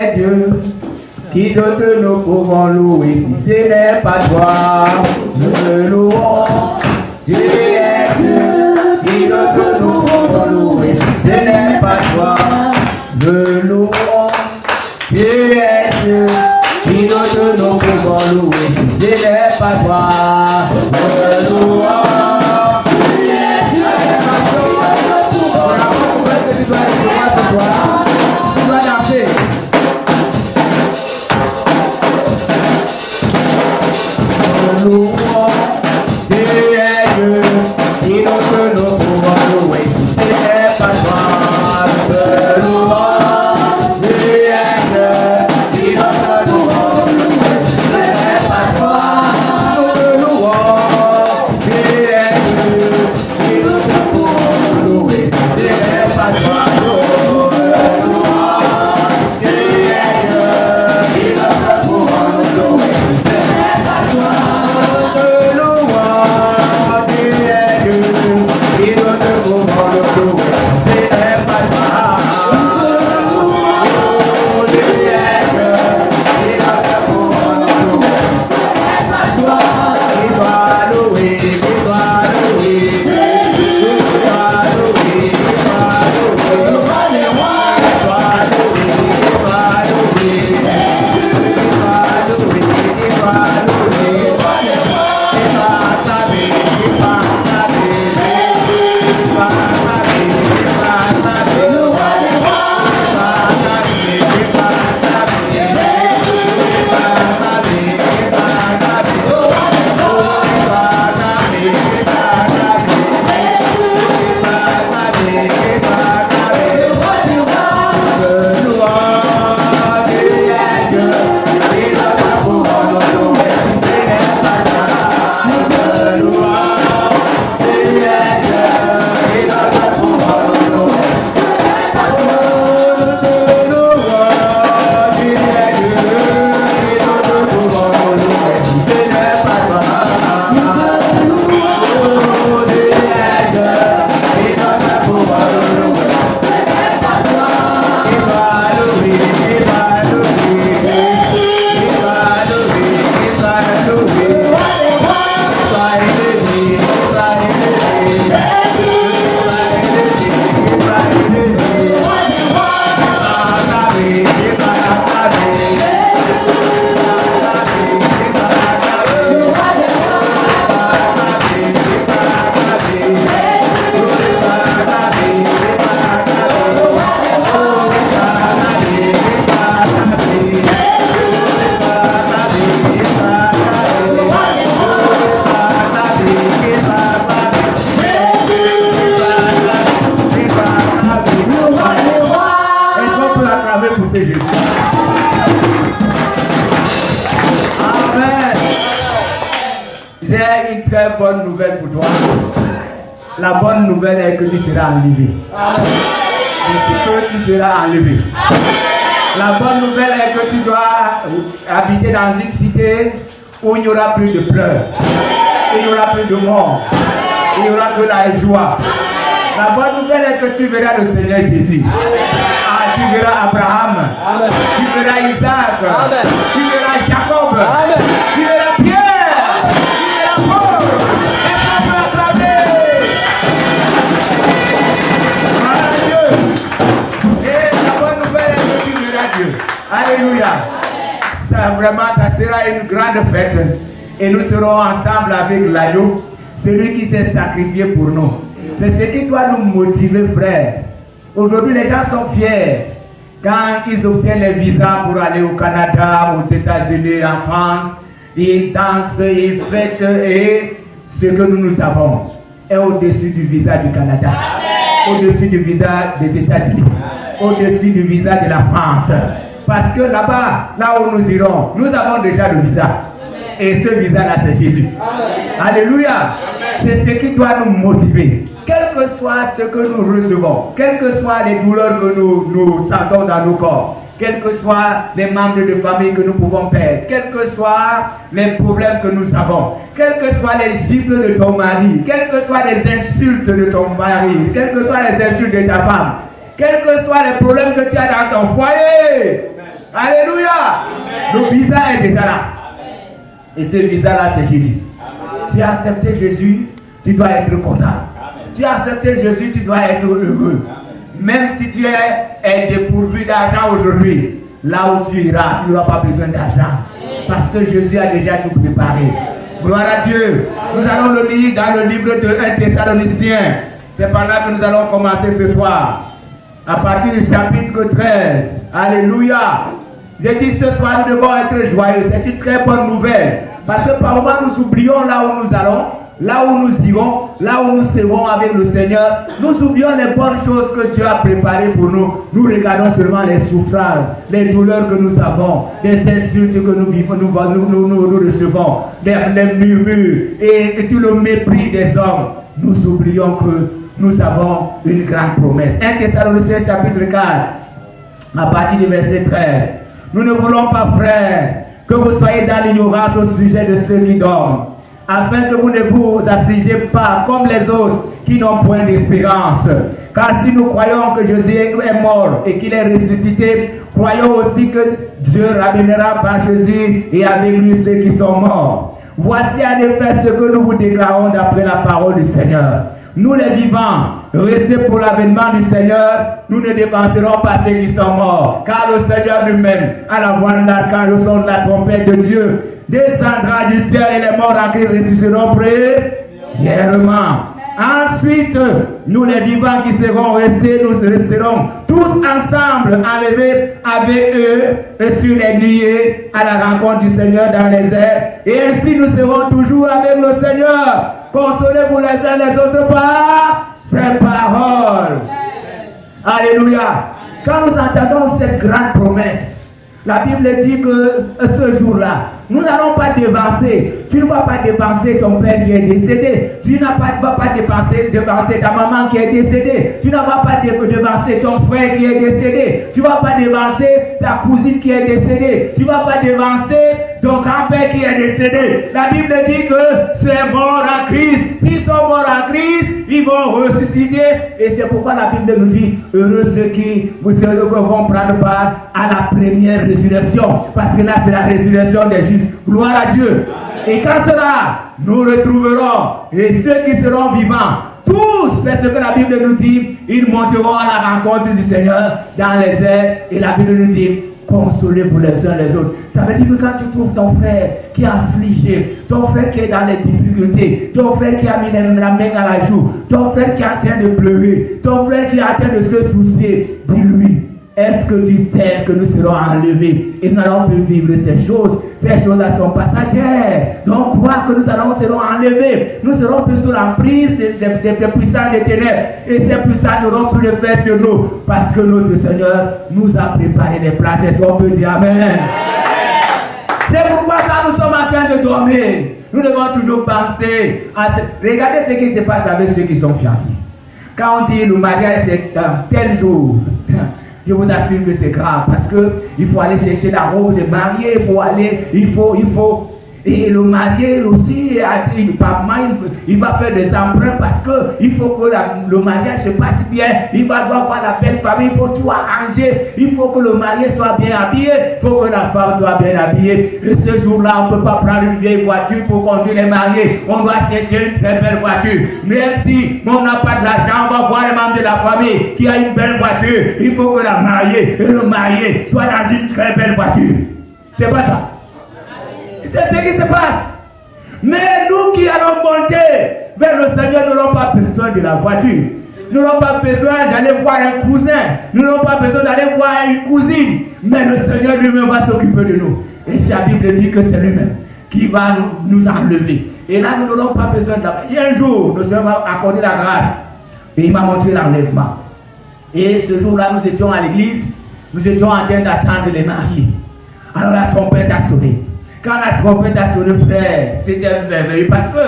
Dieu, qui d'autre nous pouvons louer si ce n'est pas toi? Nous te louons. Dieu est Dieu, qui d'autre nous pouvons louer si ce n'est pas toi? Nous louons. Dieu est Dieu, qui d'autre nous pouvons louer si ce n'est pas toi? Nous louons. Dieu est Dieu, qui d'autre nous pouvons louer si ce n'est pas toi? Tu dois danser. Nous louons, Dieu est Dieu, qui d'autre nous pouvons louer si ce n'est pas toi? Nous te louons, Dieu est Dieu, qui d'autre nous pouvons louer si ce n'est pas toi? Nous te louons, Dieu est Dieu, qui d'autre nous pouvons louer si ce n'est pas toi? Nous te louons, Dieu est Dieu, qui d'autre nous pouvons louer si ce n'est pas toi? Bonne nouvelle pour toi. La bonne nouvelle est que tu seras enlevé. C'est que tu seras enlevé. La bonne nouvelle est que tu dois habiter dans une cité où il n'y aura plus de pleurs, il n'y aura plus de mort, il n'y aura que la joie. La bonne nouvelle est que tu verras le Seigneur Jésus. Ah, tu verras Abraham. Tu verras Isaac. Tu verras Jacob. Tu verras Pierre. Alléluia. Ça, vraiment, ça sera une grande fête. Et nous serons ensemble avec l'agneau, celui qui s'est sacrifié pour nous. C'est ce qui doit nous motiver, frère. Aujourd'hui, les gens sont fiers quand ils obtiennent les visas pour aller au Canada, aux États-Unis, en France. Ils dansent, ils fêtent, et ce que nous avons est au-dessus du visa du Canada, au-dessus du visa des États-Unis, au-dessus du visa de la France. Parce que là-bas, là où nous irons, nous avons déjà le visa. Et ce visa-là, c'est Jésus. Alléluia. C'est ce qui doit nous motiver. Quel que soit ce que nous recevons, quelles que soient les douleurs que nous sentons dans nos corps, quels que soient les membres de famille que nous pouvons perdre, quels que soient les problèmes que nous avons, quels que soient les gifles de ton mari, quelles que soient les insultes de ton mari, quelles que soient les insultes de ta femme, quels que soient les problèmes que tu as dans ton foyer, Alléluia. Le visa est déjà là. Et ce visa-là, c'est Jésus. Tu as accepté Jésus, tu dois être content. Tu as accepté Jésus, tu dois être heureux. Même si tu es dépourvu d'argent aujourd'hui, là où tu iras, tu n'auras pas besoin d'argent. Parce que Jésus a déjà tout préparé. Gloire à Dieu. Nous allons le lire dans le livre de 1 Thessaloniciens. C'est par là que nous allons commencer ce soir. À partir du chapitre 13. Alléluia. J'ai dit ce soir, nous devons être joyeux. C'est une très bonne nouvelle. Parce que par moments, nous oublions là où nous allons, là où nous irons, là où nous serons avec le Seigneur. Nous oublions les bonnes choses que Dieu a préparées pour nous. Nous regardons seulement les souffrances, les douleurs que nous avons, les insultes que nous vivons, nous recevons, les murmures et tout le mépris des hommes. Nous oublions que nous avons une grande promesse. 1 Thessaloniciens chapitre 4, à partir du verset 13. Nous ne voulons pas, frères, que vous soyez dans l'ignorance au sujet de ceux qui dorment, afin que vous ne vous affligez pas comme les autres qui n'ont point d'espérance. Car si nous croyons que Jésus est mort et qu'il est ressuscité, croyons aussi que Dieu ramènera par Jésus et avec lui ceux qui sont morts. Voici en effet ce que nous vous déclarons d'après la parole du Seigneur. Nous les vivants, restés pour l'avènement du Seigneur, nous ne dévancerons pas ceux qui sont morts. Car le Seigneur lui-même, à la voix de l'archange, au son de la trompette de Dieu, descendra du ciel et les morts en Christ ressusciteront premièrement. Ensuite, nous les vivants qui seront restés, nous resterons tous ensemble enlevés avec eux sur les nuées à la rencontre du Seigneur dans les airs. Et ainsi nous serons toujours avec le Seigneur. Consolez-vous les uns les autres par ses paroles. Alléluia. Quand nous entendons cette grande promesse, la Bible dit que ce jour-là, nous n'allons pas dévancer. Tu ne vas pas dévancer ton père qui est décédé. Tu ne vas pas dévancer ta maman qui est décédée. Tu ne vas pas dévancer ton frère qui est décédé. Tu ne vas pas dévancer ta cousine qui est décédée. Tu ne vas pas dévancer ton grand-père qui est décédé. La Bible dit que c'est mort en Christ. S'ils sont morts en Christ, ils vont ressusciter. Et c'est pourquoi la Bible nous dit, heureux ceux qui vont prendre part à la première résurrection. Parce que là, c'est la résurrection des justes. Gloire à Dieu. Et quand cela, nous retrouverons, et ceux qui seront vivants, tous, c'est ce que la Bible nous dit, ils monteront à la rencontre du Seigneur dans les airs. Et la Bible nous dit, consolez-vous les uns les autres. Ça veut dire que quand tu trouves ton frère qui est affligé, ton frère qui est dans les difficultés, ton frère qui a mis la main à la joue, ton frère qui est en train de pleurer, ton frère qui est en train de se soucier, dis-lui, est-ce que tu sais que nous serons enlevés et nous n'allons plus vivre ces choses? Ces choses-là sont passagères. Donc, croire que nous serons enlevés. Nous serons plus sous l'emprise des puissants des ténèbres. Et ces puissants n'auront plus de fait sur nous. Parce que notre Seigneur nous a préparé des places. Est-ce qu'on peut dire Amen? C'est pourquoi quand nous sommes en train de dormir, nous devons toujours penser à regardez ce qui se passe avec ceux qui sont fiancés. Quand on dit le mariage c'est tel jour, je vous assure que c'est grave parce qu'il faut aller chercher la robe de mariée, il faut. Et le marié aussi, il va faire des emprunts parce qu'il faut que le mariage se passe bien. Il va devoir voir la belle famille, il faut tout arranger. Il faut que le marié soit bien habillé, il faut que la femme soit bien habillée. Et ce jour-là, on ne peut pas prendre une vieille voiture pour conduire les mariés. On doit chercher une très belle voiture. Même si on n'a pas de l'argent, on va voir les membres de la famille qui a une belle voiture. Il faut que la mariée et le marié soient dans une très belle voiture. C'est pas ça. C'est ce qui se passe. Mais nous qui allons monter vers le Seigneur, nous n'avons pas besoin de la voiture. Nous n'avons pas besoin d'aller voir un cousin. Nous n'avons pas besoin d'aller voir une cousine. Mais le Seigneur lui-même va s'occuper de nous. Et la Bible dit que c'est lui-même qui va nous enlever. Et là, nous n'aurons pas besoin de la voiture. Un jour, le Seigneur m'a accordé la grâce. Et il m'a montré l'enlèvement. Et ce jour-là, nous étions à l'église. Nous étions en train d'attendre les mariés. Alors la trompette a sonné. Quand la trompette a sonné, frère, c'était merveilleux parce que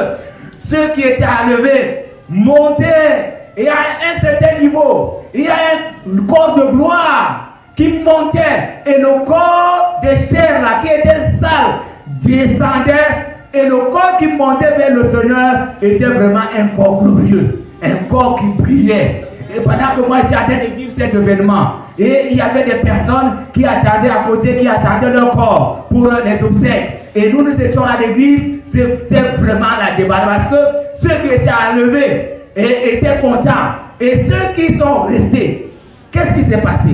ceux qui étaient enlevés montaient et à un certain niveau, il y a un corps de gloire qui montait et le corps des chairs là qui était sale descendait et le corps qui montait vers le Seigneur était vraiment un corps glorieux, un corps qui brillait. Et pendant que moi j'étais en train de vivre cet événement, Et il y avait des personnes qui attendaient à côté, qui attendaient leur corps pour les obsèques. Et nous étions à l'église, c'était vraiment la débat. Parce que ceux qui étaient enlevés étaient contents. Et ceux qui sont restés, qu'est-ce qui s'est passé?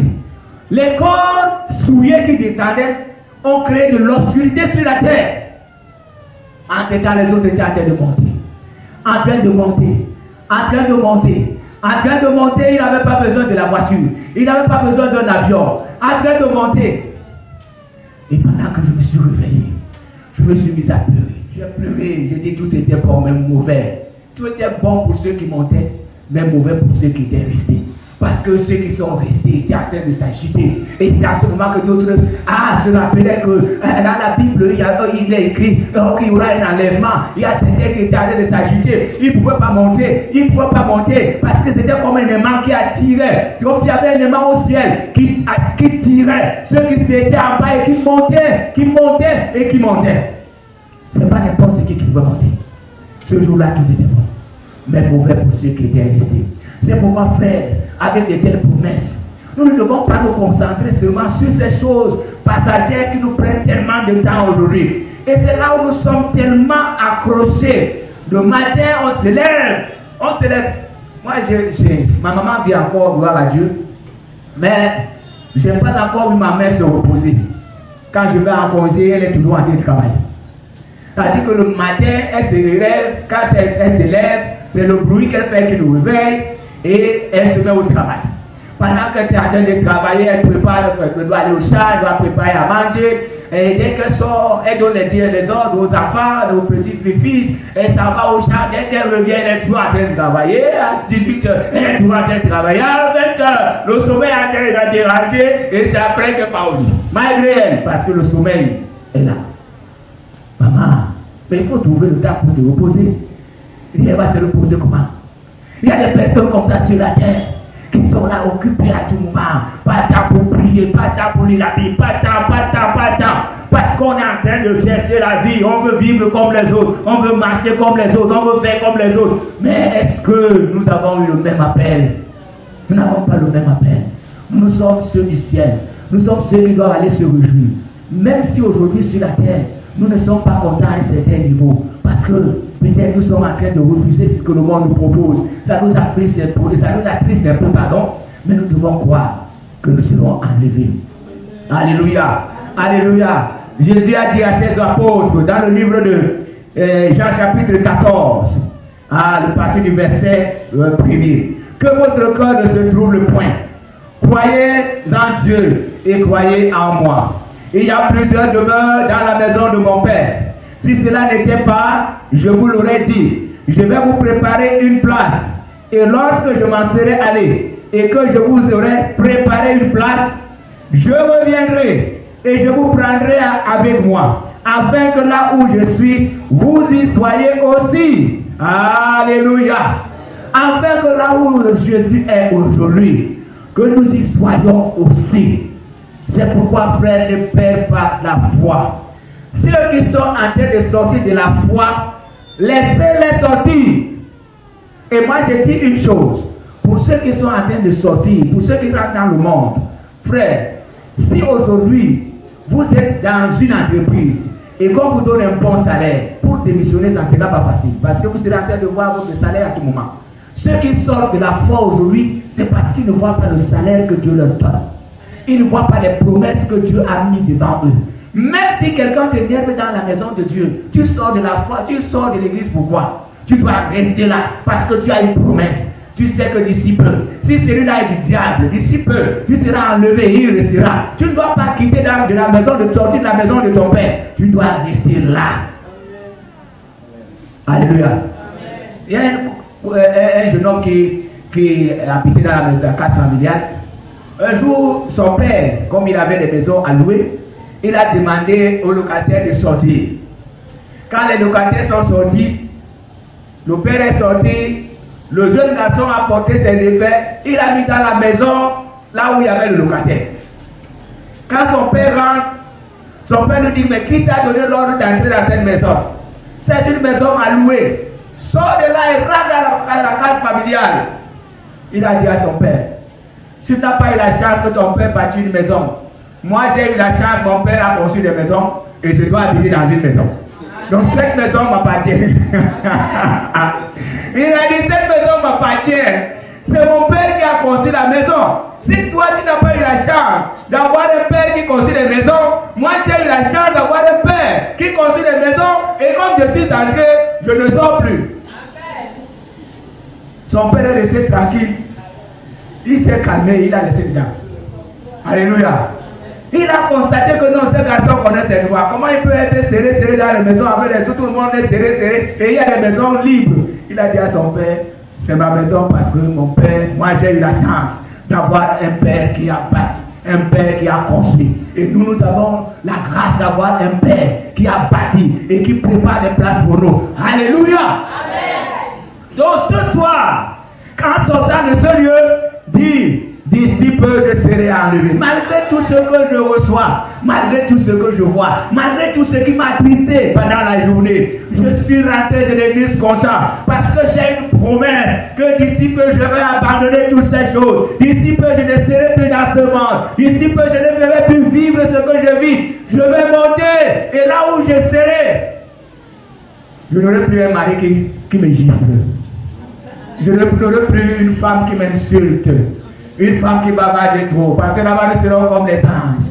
Les corps souillés qui descendaient ont créé de l'obscurité sur la terre. Entre-temps, les autres étaient en train de monter. En train de monter. En train de monter. En train de monter, il n'avait pas besoin de la voiture. Il n'avait pas besoin d'un avion. En train de monter. Et pendant que je me suis réveillé, je me suis mis à pleurer. J'ai pleuré, j'ai dit tout était bon, même mauvais. Tout était bon pour ceux qui montaient, mais mauvais pour ceux qui étaient restés. Parce que ceux qui sont restés étaient en train de s'agiter. Et c'est à ce moment que d'autres se rappelaient que dans la Bible, il est écrit qu'il y aura un enlèvement. Il y a certains qui étaient en train de s'agiter. Ils ne pouvaient pas monter. Ils ne pouvaient pas monter. Parce que c'était comme un aimant qui attirait. C'est comme s'il y avait un aimant au ciel qui tirait ceux qui étaient en bas et qui montaient et qui montaient. Ce n'est pas n'importe qui pouvait monter. Ce jour-là, tout était bon. Mais mauvais pour ceux qui étaient restés. C'est pourquoi, frère, avec de telles promesses, nous ne devons pas nous concentrer seulement sur ces choses passagères qui nous prennent tellement de temps aujourd'hui. Et c'est là où nous sommes tellement accrochés. Le matin, on se lève. On se lève. Moi, ma maman vit encore, gloire à Dieu. Mais je n'ai pas encore vu ma mère se reposer. Quand je vais en congé, elle est toujours en train de travailler. C'est-à-dire que le matin, elle se relève. Quand elle se lève, c'est le bruit qu'elle fait qui nous réveille. Et elle se met au travail. Pendant qu'elle est en train de travailler, elle prépare, elle doit aller au champ, elle doit préparer à manger. Et dès qu'elle sort, elle donne les ordres aux enfants, aux petits-fils. Elle s'en va au champ. Dès qu'elle revient, elle est toujours en train de travailler. À 18h, elle est toujours en train de travailler. À 20h, le sommeil est en train de déranger. Et c'est après qu'elle part au lit. Malgré elle, parce que le sommeil est là. Maman, mais il faut trouver le temps pour te reposer. Et elle va se reposer comment? Il y a des personnes comme ça sur la terre qui sont là occupées à tout moment. Pas de temps pour prier, pas de temps pour lire la Bible, pas de temps. Parce qu'on est en train de chercher la vie. On veut vivre comme les autres. On veut marcher comme les autres. On veut faire comme les autres. Mais est-ce que nous avons eu le même appel? Nous n'avons pas le même appel. Nous sommes ceux du ciel. Nous sommes ceux qui doivent aller se réjouir. Même si aujourd'hui sur la terre, nous ne sommes pas contents à un certain niveau. Parce que peut-être nous sommes en train de refuser ce que le monde nous propose. Ça nous attriste un peu, pardon. Mais nous devons croire que nous serons enlevés. Alléluia. Alléluia. Jésus a dit à ses apôtres dans le livre de Jean chapitre 14, à partir du verset 1er, que votre cœur ne se trouble point. Croyez en Dieu et croyez en moi. Il y a plusieurs demeures dans la maison de mon Père. Si cela n'était pas, je vous l'aurais dit. Je vais vous préparer une place. Et lorsque je m'en serai allé et que je vous aurai préparé une place, je reviendrai et je vous prendrai avec moi, afin que là où je suis, vous y soyez aussi. Alléluia. Afin que là où Jésus est aujourd'hui, que nous y soyons aussi. C'est pourquoi, frère, ne perds pas la foi. Ceux qui sont en train de sortir de la foi, laissez-les sortir. Et moi, je dis une chose. Pour ceux qui sont en train de sortir, pour ceux qui rentrent dans le monde, frère, si aujourd'hui, vous êtes dans une entreprise et qu'on vous donne un bon salaire, pour démissionner, ça ne sera pas facile. Parce que vous serez en train de voir votre salaire à tout moment. Ceux qui sortent de la foi aujourd'hui, c'est parce qu'ils ne voient pas le salaire que Dieu leur donne. Ils ne voient pas les promesses que Dieu a mis devant eux. Même si quelqu'un t'énerve dans la maison de Dieu, tu sors de la foi, tu sors de l'église, pourquoi? Tu dois rester là parce que tu as une promesse. Tu sais que d'ici peu, si celui-là est du diable, d'ici peu, tu seras enlevé et il restera. Tu ne dois pas quitter de la maison, de sortir de la maison de ton père. Tu dois rester là. Alléluia. Il y a un jeune homme qui habitait dans la case familiale. Un jour, son père, comme il avait des maisons à louer, il a demandé aux locataires de sortir. Quand les locataires sont sortis, le père est sorti, le jeune garçon a porté ses effets, il a mis dans la maison, là où il y avait le locataire. Quand son père rentre, son père lui dit, mais qui t'a donné l'ordre d'entrer dans cette maison? C'est une maison à louer. Sors de là et rentre dans la case familiale. Il a dit à son père, Tu n'as pas eu la chance que ton père bâtit une maison. Moi, j'ai eu la chance, mon père a construit des maisons et je dois habiter dans une maison. Donc cette maison m'appartient. Il a dit, cette maison m'appartient. C'est mon père qui a construit la maison. Si toi, tu n'as pas eu la chance d'avoir un père qui construit des maisons, moi, j'ai eu la chance d'avoir un père qui construit des maisons. Et comme je suis entré, je ne sors plus. Son père est resté tranquille. Il s'est calmé, il a laissé dedans. Alléluia. Il a constaté que non, ce garçon connaît ses droits. Comment il peut être serré dans les maisons avec les autres, tout le monde est serré, et il y a des maisons libres. Il a dit à son père, c'est ma maison parce que mon père, moi j'ai eu la chance d'avoir un père qui a bâti, un père qui a construit. Et nous avons la grâce d'avoir un père qui a bâti et qui prépare des places pour nous. Alléluia. Amen. Donc ce soir, quand sortant de ce lieu, dit, d'ici peu je serai enlevé. Malgré tout ce que je reçois, malgré tout ce que je vois, malgré tout ce qui m'a attristé pendant la journée, je suis rentré de l'église content parce que j'ai une promesse que d'ici peu je vais abandonner toutes ces choses. D'ici peu je ne serai plus dans ce monde. D'ici peu je ne vais plus vivre ce que je vis. Je vais monter et là où je serai, je n'aurai plus un mari qui me gifle. Je n'aurai plus une femme qui m'insulte. Une femme qui bavarde trop, parce que là-bas nous serons comme les anges.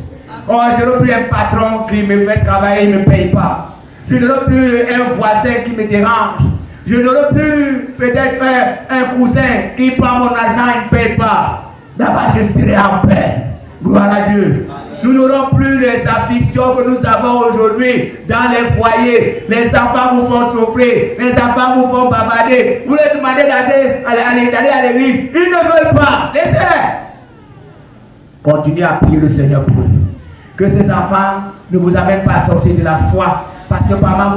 Oh, je n'aurai plus un patron qui me fait travailler et ne me paye pas. Je n'aurai plus un voisin qui me dérange. Je n'aurai plus peut-être un cousin qui prend mon argent et ne paye pas. Là-bas je serai en paix. Gloire à Dieu. Nous n'aurons plus les afflictions que nous avons aujourd'hui dans les foyers. Les enfants vous font souffrir, les enfants vous font bavarder. Vous les demandez d'aller à l'église. Ils ne veulent pas. Laissez-les. Continuez à prier le Seigneur pour eux. Que ces enfants ne vous amènent pas à sortir de la foi. Parce que par moment,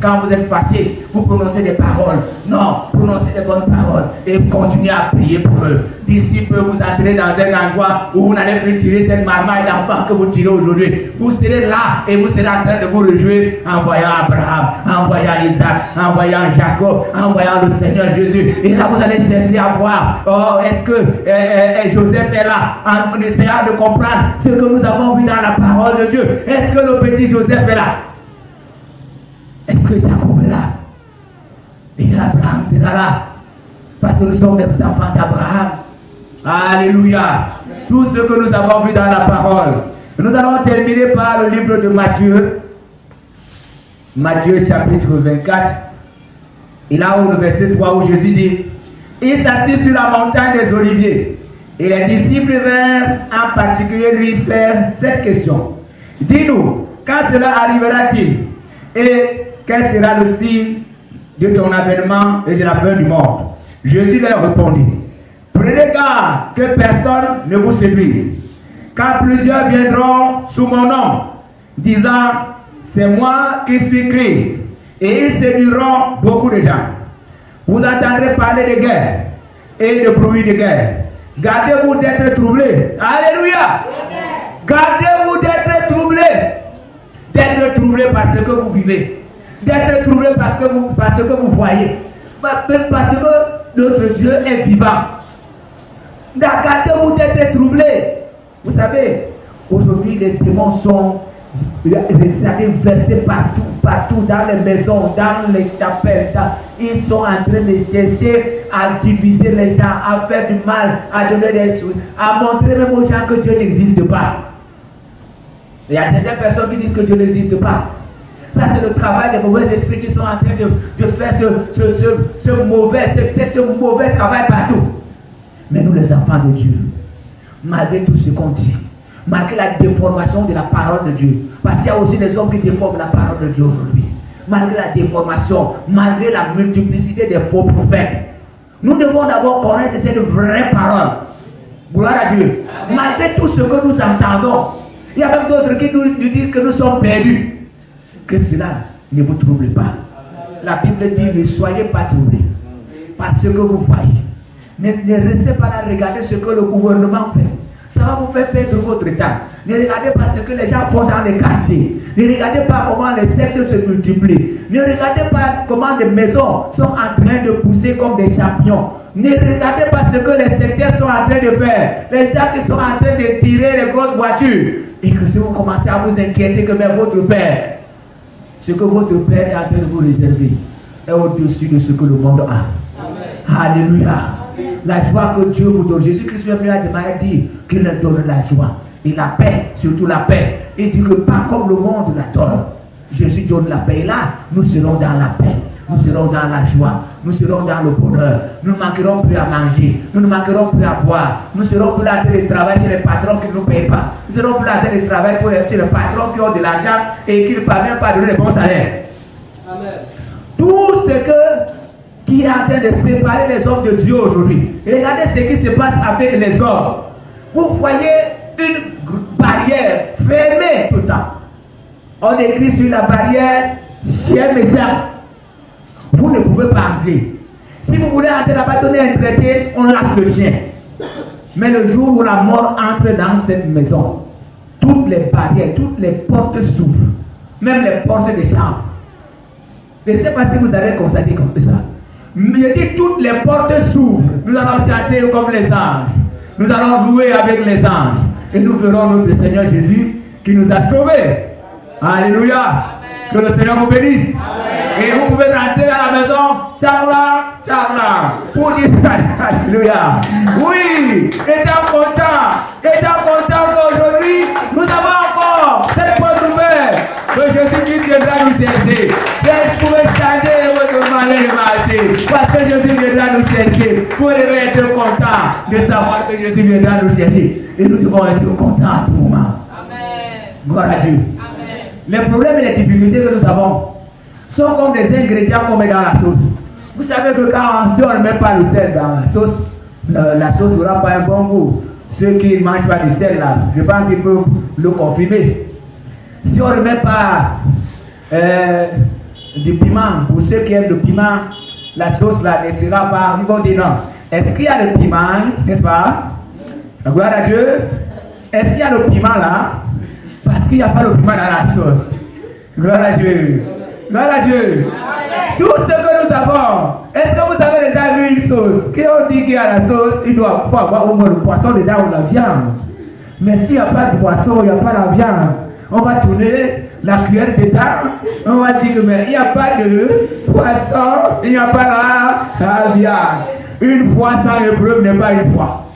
quand vous êtes fâché, vous prononcez des paroles. Non, prononcez des bonnes paroles. Et continuez à prier pour eux. D'ici peu, vous entrez dans un endroit où vous n'allez plus tirer cette marmaille d'enfants que vous tirez aujourd'hui. Vous serez là et vous serez en train de vous réjouir en voyant Abraham, en voyant Isaac, en voyant Jacob, en voyant le Seigneur Jésus. Et là, vous allez chercher à voir, oh, est-ce que Joseph est là, en essayant de comprendre ce que nous avons vu dans la parole de Dieu. Est-ce que le petit Joseph est là? Est-ce que Jacob est là? Et Abraham sera là. Parce que nous sommes des enfants d'Abraham. Alléluia. Tout ce que nous avons vu dans la parole. Nous allons terminer par le livre de Matthieu. Matthieu chapitre 24. Et là où le verset 3 où Jésus dit, il s'assit sur la montagne des Oliviers. Et les disciples vinrent en particulier lui faire cette question. Dis-nous, quand cela arrivera-t-il? Et quel sera le signe de ton avènement et de la fin du monde? Jésus leur répondit, prenez garde que personne ne vous séduise, car plusieurs viendront sous mon nom, disant, c'est moi qui suis Christ, et ils séduiront beaucoup de gens. Vous entendrez parler de guerre et de bruit de guerre. Gardez-vous d'être troublés. Alléluia. Gardez-vous d'être troublés. D'être troublés parce que vous vivez. D'être troublés parce que vous voyez. Parce que notre Dieu est vivant. Gardez-vous d'être troublés. Vous savez, aujourd'hui les démons sont versés partout dans les maisons, dans les chapelles. Ils sont en train de chercher à diviser les gens, à faire du mal, à donner des choses, à montrer même aux gens que Dieu n'existe pas. Il y a certaines personnes qui disent que Dieu n'existe pas. Ça, c'est le travail des mauvais esprits qui sont en train de faire ce mauvais travail partout. Mais nous, les enfants de Dieu, malgré tout ce qu'on dit, malgré la déformation de la parole de Dieu, parce qu'il y a aussi des hommes qui déforment la parole de Dieu aujourd'hui, malgré la déformation, malgré la multiplicité des faux prophètes, nous devons d'abord connaître cette vraie parole. Gloire à Dieu. Malgré tout ce que nous entendons, il y a même d'autres qui nous disent que nous sommes perdus. Que cela ne vous trouble pas. La Bible dit, ne soyez pas troublés par ce que vous voyez. Ne restez pas là, regardez ce que le gouvernement fait. Ça va vous faire perdre votre temps. Ne regardez pas ce que les gens font dans les quartiers. Ne regardez pas comment les sectes se multiplient. Ne regardez pas comment les maisons sont en train de pousser comme des champignons. Ne regardez pas ce que les secteurs sont en train de faire. Les gens qui sont en train de tirer les grosses voitures. Et que si vous commencez à vous inquiéter que même votre Père, ce que votre Père est en train de vous réserver, est au-dessus de ce que le monde a. Amen. Alléluia. La joie que Dieu vous donne. Jésus-Christ lui a demandé qu'il leur donne la joie. Et la paix, surtout la paix. Il dit que pas comme le monde la donne. Jésus donne la paix. Et là, nous serons dans la paix. Nous serons dans la joie. Nous serons dans le bonheur. Nous ne manquerons plus à manger. Nous ne manquerons plus à boire. Nous serons plus en train de travailler chez les patrons qui ne nous payent pas. Nous serons plus en train de travailler chez les patrons qui ont de l'argent et qui ne parviennent pas à donner les bons salaires. Amen. Tout ce qui est en train de séparer les hommes de Dieu aujourd'hui. Regardez ce qui se passe avec les hommes. Vous voyez une barrière fermée tout le temps. On écrit sur la barrière chien méchant. Vous ne pouvez pas entrer. Si vous voulez entrer là-bas, donner un traité, on lâche le chien. Mais le jour où la mort entre dans cette maison, toutes les barrières, toutes les portes s'ouvrent. Même les portes des chambres. Je ne sais pas si vous avez constaté comme ça. Mais je dis toutes les portes s'ouvrent. Nous allons chanter comme les anges. Nous allons louer avec les anges. Et nous verrons notre Seigneur Jésus qui nous a sauvés. Alléluia. Amen. Que le Seigneur vous bénisse. Amen. Et vous pouvez rentrer à la maison. Tchabla, tchabla. Pour dire Alléluia. Oui. Étant content qu'aujourd'hui, nous avons encore cette bonne nouvelle que Jésus viendra nous chercher. Vous pouvez changer votre manière de marcher. Parce que Jésus viendra nous chercher. Vous devez être content de savoir que Jésus viendra nous chercher. Et nous devons être contents à tout moment. Amen. Gloire à Dieu. Amen. Les problèmes et les difficultés que nous avons sont comme des ingrédients qu'on met dans la sauce. Vous savez que si on ne met pas le sel dans la sauce n'aura pas un bon goût. Ceux qui ne mangent pas du sel là, je pense qu'ils peuvent le confirmer. Si on ne met pas du piment, pour ceux qui aiment le piment, la sauce là ne sera pas. Ils vont dire non. Est-ce qu'il y a le piment, n'est-ce pas? Gloire à Dieu. Est-ce qu'il y a le piment là? Parce qu'il n'y a pas le piment dans la sauce. Gloire à Dieu. Gloire à Dieu. Tout ce que nous avons. Est-ce que vous avez déjà vu une sauce? Quand on dit qu'il y a la sauce, il doit avoir au moins le poisson dedans ou la viande. Mais s'il n'y a pas de poisson, il n'y a pas la viande. On va tourner la cuillère dedans. On va dire que mais il n'y a pas de poisson, il n'y a pas la viande. Une foi sans épreuve n'est pas une foi.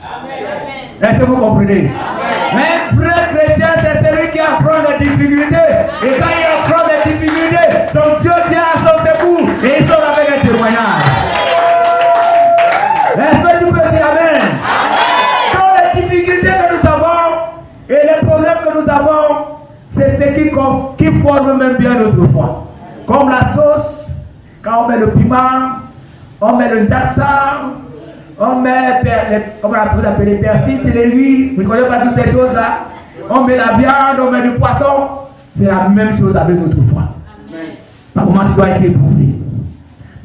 Est-ce que vous comprenez? Mais un vrai chrétien, c'est celui qui affronte les difficultés. Et quand il affronte les difficultés, son Dieu vient à son secours et il sort avec un témoignage. Est-ce que tu peux dire Amen? Dans les difficultés que nous avons et les problèmes que nous avons, c'est ce qui forme même bien notre foi. Comme la sauce, quand on met le piment, on met le jassa, on met comment vous appelez les persil, c'est les riz, vous ne connaissez pas toutes ces choses-là. On met la viande, on met du poisson. C'est la même chose avec notre foi. Par moment, tu dois être éprouvé.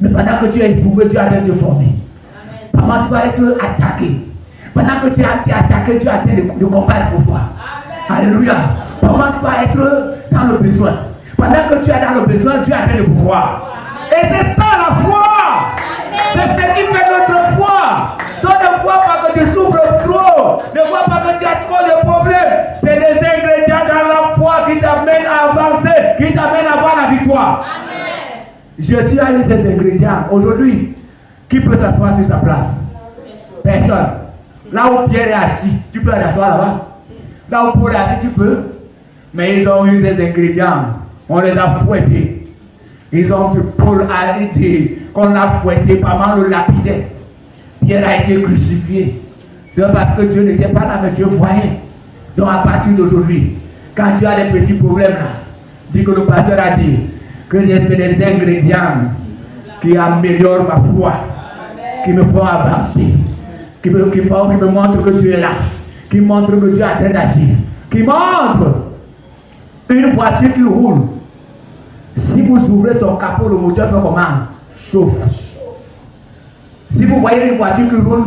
Mais pendant que tu es éprouvé, tu es en train de te former. Par moment, tu dois être attaqué. Pendant que tu es attaqué, tu es en train de combattre pour toi. Alléluia. Par moment, tu dois être dans le besoin. Pendant que tu es dans le besoin, tu es en train de pouvoir. Et c'est ça la foi. C'est ce qui fait notre foi. Donc ne vois pas que tu souffres trop. Ne vois pas que tu as trop de problèmes. C'est des ingrédients dans la foi qui t'amènent à avancer, qui t'amènent à avoir la victoire. Amen. Je suis avec ces ingrédients. Aujourd'hui, qui peut s'asseoir sur sa place? Personne. Là où Pierre est assis, tu peux t'asseoir là-bas. Là où Paul est assis, tu peux. Mais ils ont eu ces ingrédients. On les a fouettés. Ils ont Paul a été, qu'on l'a fouetté, pas mal le lapidait. Pierre a été crucifié. C'est parce que Dieu n'était pas là, mais Dieu voyait. Donc à partir d'aujourd'hui, quand tu as des petits problèmes là, dis que le pasteur a dit que c'est des ingrédients qui améliorent ma foi, qui me font avancer, qui me montrent que Dieu est là, qui montrent que Dieu est en train d'agir, qui montrent une voiture qui roule. Si vous ouvrez son capot, le moteur fait comment? Chauffe. Si vous voyez une voiture qui roule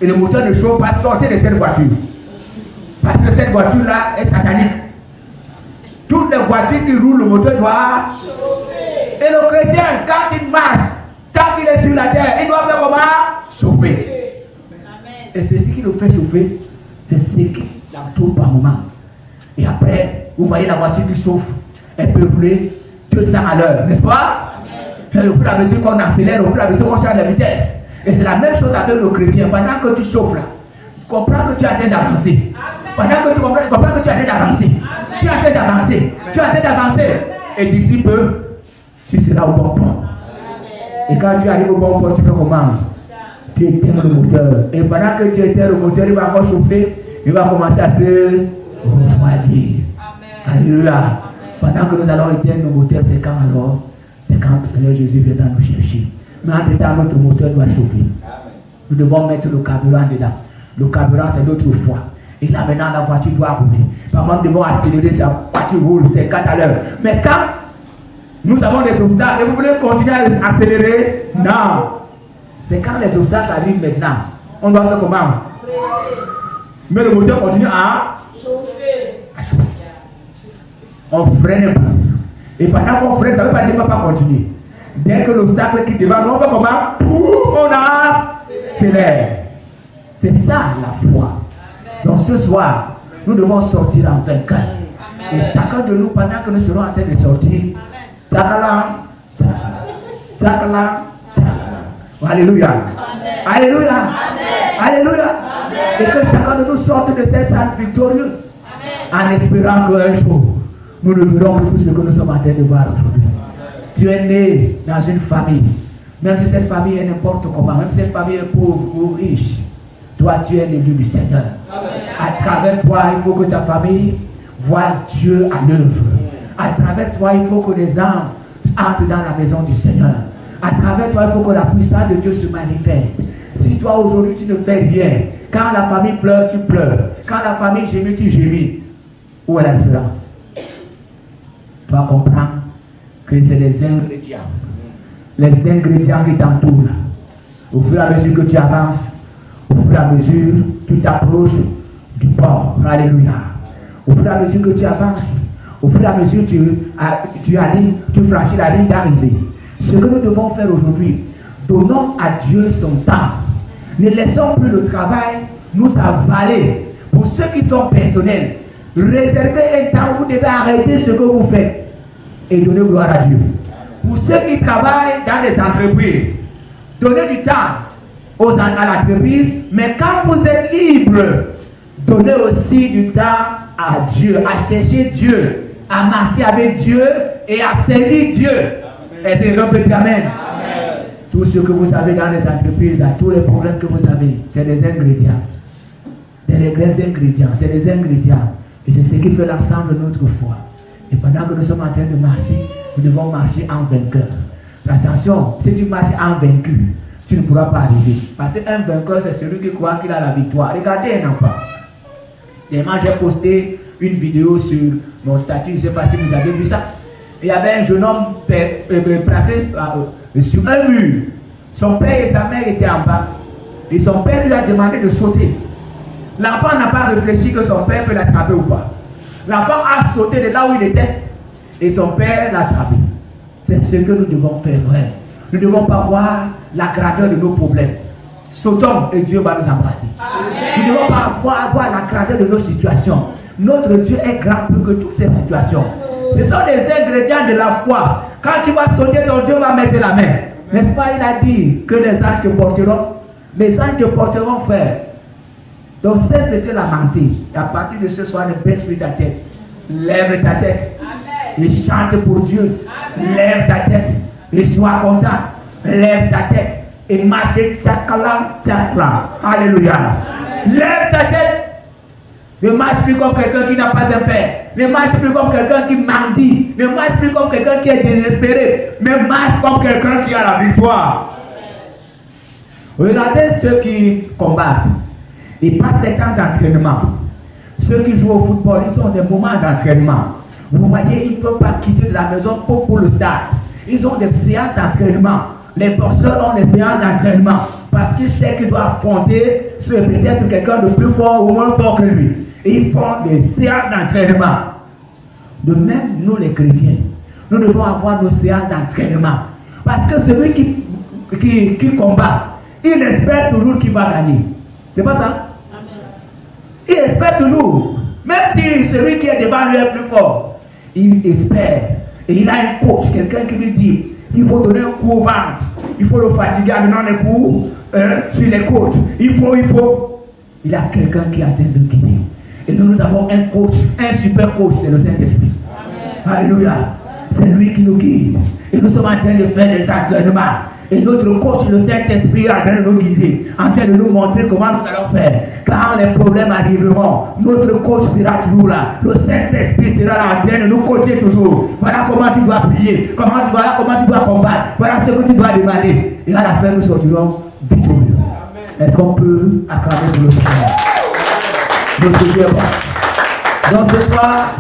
et le moteur ne chauffe pas, sortez de cette voiture. Parce que cette voiture-là est satanique. Toutes les voitures qui roulent, le moteur doit chauffer. Et le chrétien, quand il marche, tant qu'il est sur la terre, il doit faire comment? Chauffer. qui nous fait chauffer, c'est ce qui la tourne par moment. Et après, vous voyez la voiture qui chauffe, elle peut rouler 200 à l'heure, n'est-ce pas? Et au fur et à mesure qu'on accélère, au fur et à mesure qu'on change la vitesse. Et c'est la même chose avec nos chrétiens. Pendant que tu chauffes là, comprends que tu es en train d'avancer. Pendant que tu comprends que tu es en train d'avancer. Tu es en train d'avancer. Tu es en train d'avancer. Et d'ici peu, tu seras au bon port. Et quand tu arrives au bon port, tu fais comment? Tu éteins le moteur. Et pendant que tu éteins le moteur, il va encore chauffer. Il va commencer à se refroidir. Alléluia. Pendant que nous allons éteindre nos moteurs, c'est quand alors? C'est quand le Seigneur Jésus viendra nous chercher. Mais entre-temps, notre moteur doit chauffer. Nous devons mettre le carburant dedans. Le carburant, c'est notre foi. Et là, maintenant, la voiture doit rouler. Par contre, nous devons accélérer, sa voiture roule, c'est 4 à l'heure. Mais quand nous avons des obstacles, et vous voulez continuer à accélérer? Non. C'est quand les obstacles arrivent maintenant. On doit faire comment? Mais le moteur continue à chauffer. On freine pas. Et pendant qu'on freine, ça ne veut pas dire qu'on ne va pas continuer. Dès que l'obstacle qui devant nous, on fait comment? On accélère. C'est ça la foi. Donc ce soir, nous devons sortir en vainqueur. Et chacun de nous, pendant que nous serons en train de sortir, tchakala, tchakala, tchakala. Alléluia. Alléluia. Alléluia. Et que chacun de nous sorte de cette salle victorieux. En espérant qu'un jour, nous ne verrons plus tout ce que nous sommes en train de voir aujourd'hui. Tu es né dans une famille. Même si cette famille est n'importe comment, même si cette famille est pauvre ou riche, toi tu es l'élu du Seigneur. À travers toi, il faut que ta famille voie Dieu à l'œuvre. À travers toi, il faut que les âmes entrent dans la maison du Seigneur. À travers toi, il faut que la puissance de Dieu se manifeste. Si toi aujourd'hui tu ne fais rien, quand la famille pleure, tu pleures. Quand la famille gémit, tu gémis. Où est la différence? Tu dois comprendre que c'est les ingrédients. Les ingrédients qui t'entourent. Au fur et à mesure que tu avances, au fur et à mesure que tu t'approches du port. Alléluia. Au fur et à mesure que tu avances, au fur et à mesure que tu franchis la ligne d'arrivée. Ce que nous devons faire aujourd'hui, donnons à Dieu son temps. Ne laissons plus le travail nous avaler. Pour ceux qui sont personnels, réservez un temps où vous devez arrêter ce que vous faites et donner gloire à Dieu. Pour ceux qui travaillent dans des entreprises, donnez du temps à l'entreprise, mais quand vous êtes libre, donnez aussi du temps à Dieu, à chercher Dieu, à marcher avec Dieu et à servir Dieu. Est-ce que l'on peut dire amen? Tout ce que vous avez dans les entreprises, là, tous les problèmes que vous avez, c'est des ingrédients. Des ingrédients, c'est des ingrédients. Et c'est ce qui fait l'ensemble de notre foi. Et pendant que nous sommes en train de marcher, nous devons marcher en vainqueur. Attention, si tu marches en vaincu, tu ne pourras pas arriver. Parce qu'un vainqueur, c'est celui qui croit qu'il a la victoire. Regardez un enfant. Dernièrement, j'ai posté une vidéo sur mon statut, je ne sais pas si vous avez vu ça. Il y avait un jeune homme placé sur un mur. Son père et sa mère étaient en bas. Et son père lui a demandé de sauter. L'enfant n'a pas réfléchi que son père peut l'attraper ou pas. L'enfant a sauté de là où il était. Et son père l'a attrapé. C'est ce que nous devons faire, frère. Nous ne devons pas voir la grandeur de nos problèmes. Sautons et Dieu va nous embrasser. Nous ne devons pas voir la grandeur de nos situations. Notre Dieu est grand plus que toutes ces situations. Ce sont des ingrédients de la foi. Quand tu vas sauter, ton Dieu va mettre la main. N'est-ce pas, il a dit que les anges te porteront. Les anges te porteront, frère. Donc cesse de te lamenter. Et à partir de ce soir, ne baisse plus ta tête. Lève ta tête. Et chante pour Dieu. Lève ta tête. Et sois content. Lève ta tête. Et marche tchakala, tchakala. Alléluia. Lève ta tête. Ne marche plus comme quelqu'un qui n'a pas un père. Ne marche plus comme quelqu'un qui mendie. Ne marche plus comme quelqu'un qui est désespéré. Mais marche comme quelqu'un qui a la victoire. Regardez ceux qui combattent. Ils passent des temps d'entraînement. Ceux qui jouent au football, ils ont des moments d'entraînement. Vous voyez, ils ne peuvent pas quitter de la maison pour le stade. Ils ont des séances d'entraînement. Les boxeurs ont des séances d'entraînement. Parce qu'ils savent qu'ils doivent affronter peut-être quelqu'un de plus fort ou moins fort que lui. Et ils font des séances d'entraînement. De même, nous les chrétiens, nous devons avoir nos séances d'entraînement. Parce que celui qui combat, il espère toujours qu'il va gagner. C'est pas ça? espère toujours. Même si celui qui est devant lui est plus fort, il espère. Et il a un coach, quelqu'un qui lui dit, il faut donner un coup au ventre. Il faut le fatiguer en donnant des coups sur les côtes. Il faut. Il a quelqu'un qui attend de guider. Et nous avons un coach, un super coach, c'est le Saint-Esprit. Alléluia. C'est lui qui nous guide. Et nous sommes en train de faire des entraînements. Et notre coach, le Saint-Esprit, est en train de nous guider, en train de nous montrer comment nous allons faire. Quand les problèmes arriveront, notre coach sera toujours là. Le Saint-Esprit sera là en train de nous coacher toujours. Voilà comment tu dois prier. Voilà comment tu dois combattre. Voilà ce que tu dois demander. Et à la fin, nous sortirons victorieux. Est-ce qu'on peut acclamer pour le Seigneur? Notre Dieu est bon. Donc ce soir,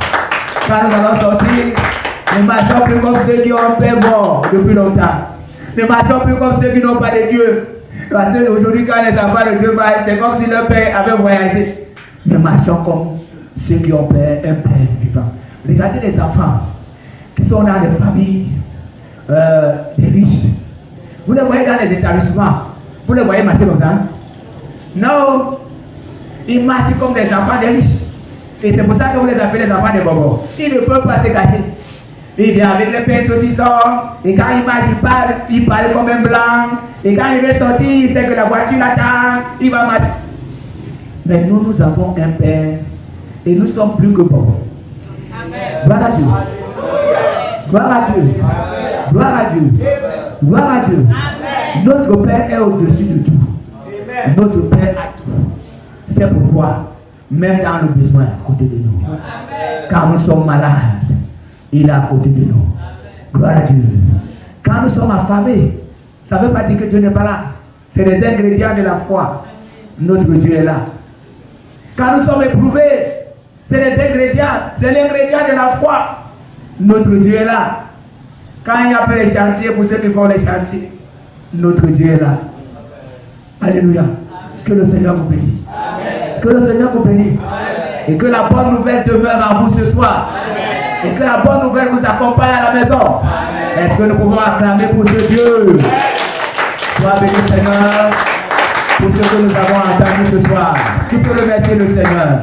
quand nous allons sortir, ne marchons plus comme ceux qui ont un père mort depuis longtemps. Ne marchons plus comme ceux qui n'ont pas de Dieu. Parce qu'aujourd'hui, quand les enfants de Dieu marchent, c'est comme si leur père avait voyagé. Ne marchons comme ceux qui ont un père vivant. Regardez les enfants qui sont dans des familles des riches. Vous les voyez dans les établissements. Vous les voyez marcher comme ça? Non. Ils marchent comme des enfants des riches. Et c'est pour ça que vous les appelez les enfants des bobos. Ils ne peuvent pas se cacher. Il vient avec les pains saucissons, et quand il marche, il parle comme un blanc, et quand il veut sortir, il sait que la voiture attend, il va marcher. Mais nous avons un Père, et nous sommes plus que bons. Gloire à Dieu. Gloire à Dieu. Gloire à Dieu. Gloire à Dieu. Notre Père est au-dessus de tout. Notre Père a tout. C'est pourquoi, même dans le besoin, à côté de nous, quand nous sommes malades, il est à côté de nous. Gloire à Dieu. Quand nous sommes affamés, ça ne veut pas dire que Dieu n'est pas là. C'est les ingrédients de la foi. Notre Dieu est là. Quand nous sommes éprouvés, c'est les ingrédients. C'est l'ingrédient de la foi. Notre Dieu est là. Quand il y a peu les chantiers, pour ceux qui font les chantiers, notre Dieu est là. Alléluia. Que le Seigneur vous bénisse. Amen. Que le Seigneur vous bénisse. Amen. Et que la bonne nouvelle demeure en vous ce soir. Amen. Et que la bonne nouvelle vous accompagne à la maison. Est-ce que nous pouvons acclamer pour ce Dieu? Sois béni Seigneur pour ce que nous avons entendu ce soir. Qui peut remercier le Seigneur?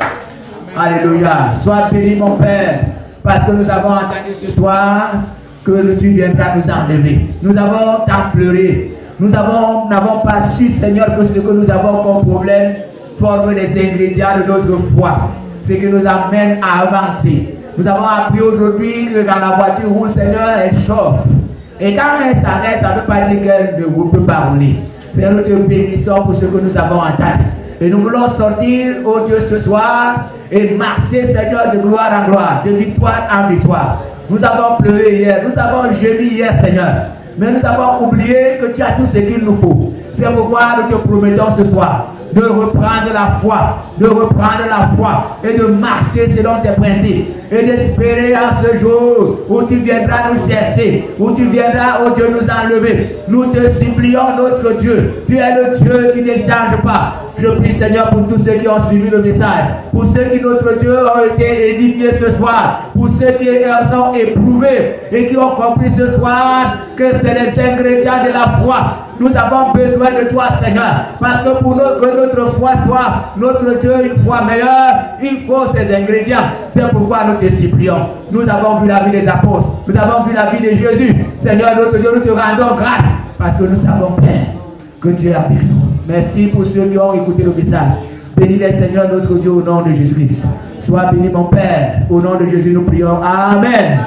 Alléluia. Sois béni mon Père parce que nous avons entendu ce soir que tu viendras nous enlever. Nous avons tant pleuré. Nous n'avons pas su Seigneur que ce que nous avons comme problème forme les ingrédients de notre foi. Ce qui nous amène à avancer. Nous avons appris aujourd'hui que quand la voiture roule, Seigneur, elle chauffe. Et quand elle s'arrête, ça ne veut pas dire qu'elle ne peut pas rouler. Seigneur, nous te bénissons pour ce que nous avons entendu. Et nous voulons sortir, oh Dieu, ce soir et marcher, Seigneur, de gloire en gloire, de victoire en victoire. Nous avons pleuré hier, nous avons gémi hier, Seigneur. Mais nous avons oublié que tu as tout ce qu'il nous faut. C'est pourquoi nous te promettons ce soir de reprendre la foi et de marcher selon tes principes et d'espérer à ce jour où tu viendras nous chercher, où tu viendras, oh Dieu, nous enlever. Nous te supplions, notre Dieu. Tu es le Dieu qui ne change pas. Je prie, Seigneur, pour tous ceux qui ont suivi le message, pour ceux qui, notre Dieu, ont été édifiés ce soir, pour ceux qui sont éprouvés et qui ont compris ce soir que c'est les ingrédients de la foi. Nous avons besoin de toi, Seigneur, parce que pour que notre foi soit, notre Dieu, une foi meilleure, il faut ces ingrédients. C'est pourquoi nous te supplions. Nous avons vu la vie des apôtres, nous avons vu la vie de Jésus. Seigneur, notre Dieu, nous te rendons grâce, parce que nous savons, Père, que tu es avec nous. Merci pour ceux qui ont écouté le message. Bénis les Seigneur, notre Dieu, au nom de Jésus-Christ. Sois béni, mon Père. Au nom de Jésus, nous prions. Amen.